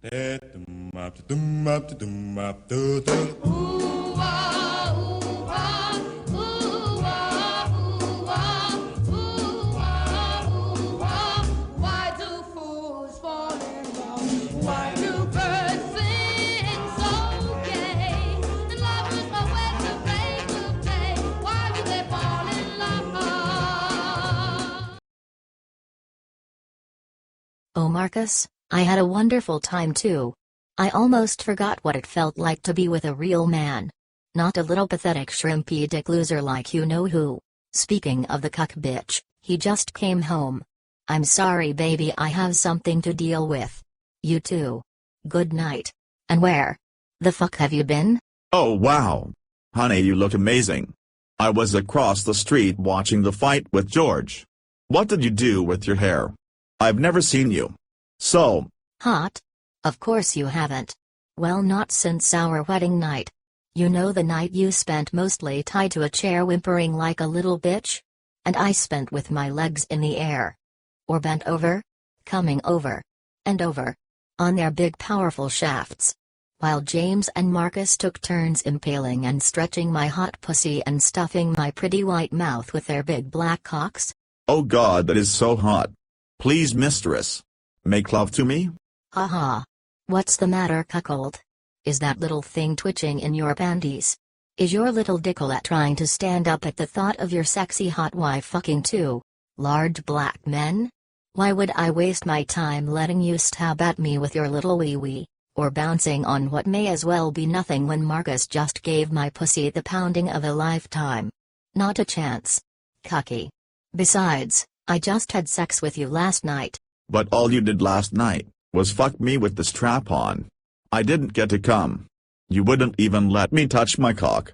Why do fools fall in love? Why do birds sing so gay? And lovers know when to break of day. Why do they fall in love? Oh Marcus, I had a wonderful time too. I almost forgot what it felt like to be with a real man. Not a little pathetic shrimpy dick loser like you know who. Speaking of the cuck bitch, he just came home. I'm sorry baby, I have something to deal with. You too. Good night. And where the fuck have you been? Oh wow. Honey, you look amazing. I was across the street watching the fight with George. What did you do with your hair? I've never seen you so hot. Of course you haven't. Well, not since our wedding night. You know, the night you spent mostly tied to a chair whimpering like a little bitch? And I spent with my legs in the air. Or bent over? Coming over. And over. On their big powerful shafts. While James and Marcus took turns impaling and stretching my hot pussy and stuffing my pretty white mouth with their big black cocks. Oh god, that is so hot. Please mistress. Make love to me? Haha. What's the matter, Cuckold? Is that little thing twitching in your panties? Is your little dicklet trying to stand up at the thought of your sexy hot wife fucking two large black men? Why would I waste my time letting you stab at me with your little wee-wee, or bouncing on what may as well be nothing when Marcus just gave my pussy the pounding of a lifetime? Not a chance. Cucky. Besides, I just had sex with you last night. But all you did last night was fuck me with the strap on. I didn't get to come. You wouldn't even let me touch my cock.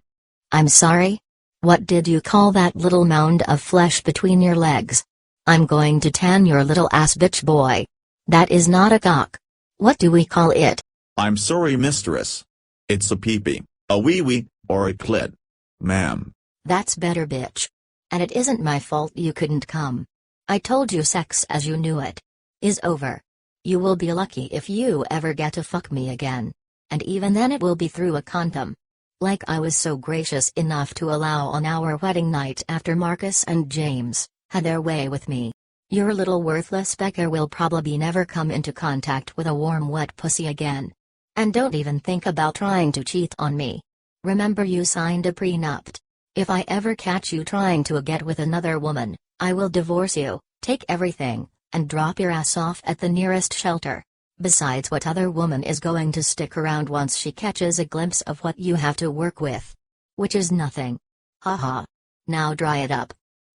I'm sorry? What did you call that little mound of flesh between your legs? I'm going to tan your little ass bitch boy. That is not a cock. What do we call it? I'm sorry mistress. It's a peepee, a wee-wee, or a clit. Ma'am. That's better bitch. And it isn't my fault you couldn't come. I told you sex as you knew it is over. You will be lucky if you ever get to fuck me again. And even then it will be through a condom. Like I was so gracious enough to allow on our wedding night after Marcus and James had their way with me. Your little worthless pecker will probably never come into contact with a warm wet pussy again. And don't even think about trying to cheat on me. Remember, you signed a prenup. If I ever catch you trying to get with another woman, I will divorce you, take everything, and drop your ass off at the nearest shelter. Besides, what other woman is going to stick around once she catches a glimpse of what you have to work with? Which is nothing. Haha. Now dry it up.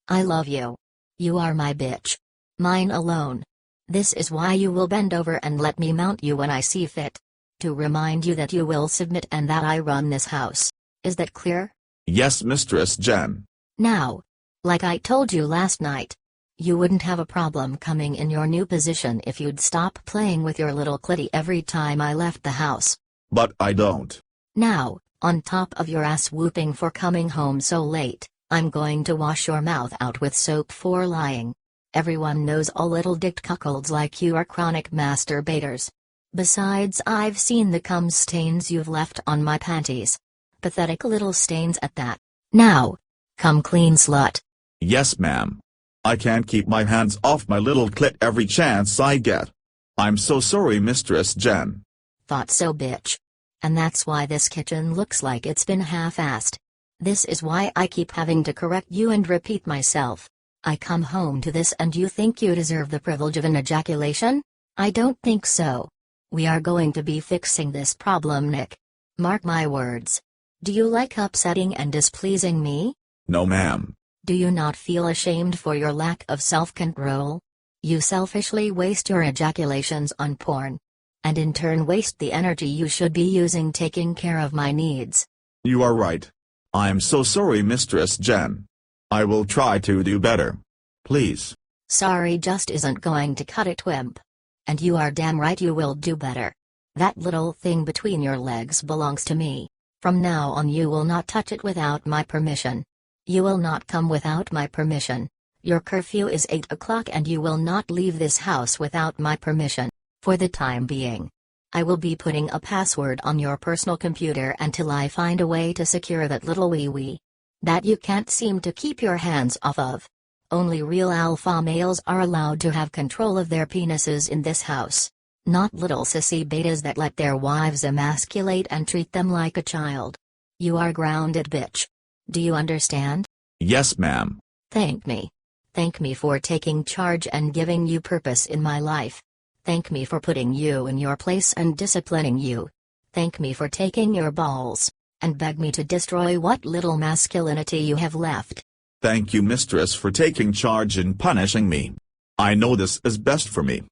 I love you. You are my bitch. Mine alone. This is why you will bend over and let me mount you when I see fit. To remind you that you will submit and that I run this house. Is that clear? Yes, Mistress Jen. Now, like I told you last night, you wouldn't have a problem coming in your new position if you'd stop playing with your little clitty every time I left the house. But I don't. Now, on top of your ass whooping for coming home so late, I'm going to wash your mouth out with soap for lying. Everyone knows all little dicked cuckolds like you are chronic masturbators. Besides, I've seen the cum stains you've left on my panties. Pathetic little stains at that. Now, come clean, slut. Yes, ma'am. I can't keep my hands off my little clit every chance I get. I'm so sorry, Mistress Jen. Thought so, bitch. And that's why this kitchen looks like it's been half-assed. This is why I keep having to correct you and repeat myself. I come home to this and you think you deserve the privilege of an ejaculation? I don't think so. We are going to be fixing this problem, Nick. Mark my words. Do you like upsetting and displeasing me? No, ma'am. Do you not feel ashamed for your lack of self-control? You selfishly waste your ejaculations on porn. And in turn waste the energy you should be using taking care of my needs. You are right. I'm so sorry, Mistress Jen. I will try to do better. Please. Sorry just isn't going to cut it, wimp. And you are damn right you will do better. That little thing between your legs belongs to me. From now on you will not touch it without my permission. You will not come without my permission. Your curfew is 8 o'clock and you will not leave this house without my permission. For the time being. I will be putting a password on your personal computer until I find a way to secure that little wee-wee that you can't seem to keep your hands off of. Only real alpha males are allowed to have control of their penises in this house. Not little sissy betas that let their wives emasculate and treat them like a child. You are grounded, bitch. Do you understand? Yes, ma'am. Thank me. Thank me for taking charge and giving you purpose in my life. Thank me for putting you in your place and disciplining you. Thank me for taking your balls, and beg me to destroy what little masculinity you have left. Thank you, mistress, for taking charge and punishing me. I know this is best for me.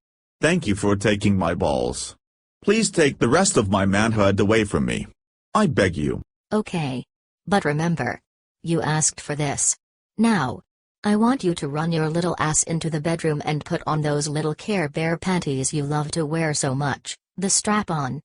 Thank you for taking my balls. Please take the rest of my manhood away from me. I beg you. Okay. But remember, you asked for this. Now, I want you to run your little ass into the bedroom and put on those little Care Bear panties you love to wear so much, the strap-on.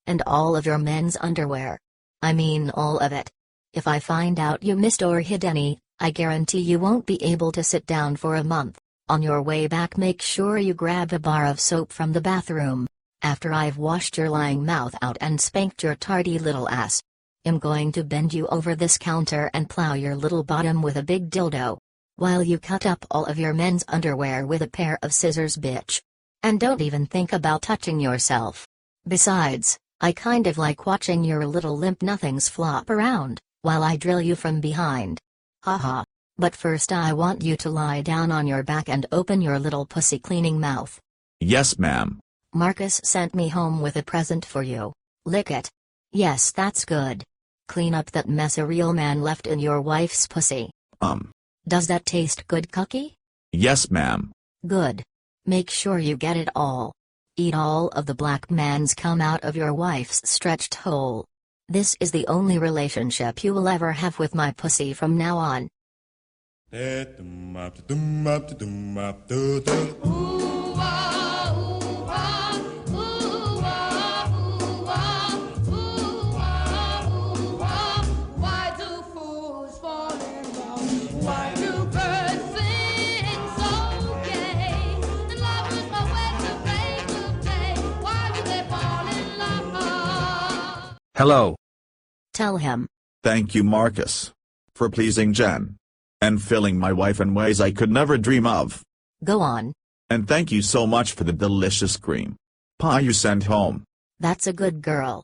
And all of your men's underwear. I mean all of it. If I find out you missed or hid any, I guarantee you won't be able to sit down for a month. On your way back, make sure you grab a bar of soap from the bathroom. After I've washed your lying mouth out and spanked your tardy little ass, I'm going to bend you over this counter and plow your little bottom with a big dildo, while you cut up all of your men's underwear with a pair of scissors, bitch. And don't even think about touching yourself. Besides, I kind of like watching your little limp nothings flop around, while I drill you from behind. Haha. But first I want you to lie down on your back and open your little pussy cleaning mouth. Yes, ma'am. Marcus sent me home with a present for you. Lick it. Yes, that's good. Clean up that mess a real man left in your wife's pussy. Does that taste good, Cucky? Yes, ma'am. Good. Make sure you get it all. Eat all of the black man's cum out of your wife's stretched hole. This is the only relationship you will ever have with my pussy from now on. Why do fools fall in love? Why do birds sing so gay? And love was my way to break the day. Why do they fall in love? Hello. Tell him. Thank you, Marcus, for pleasing Jen and filling my wife in ways I could never dream of. Go on. And thank you so much for the delicious cream pie you sent home. That's a good girl.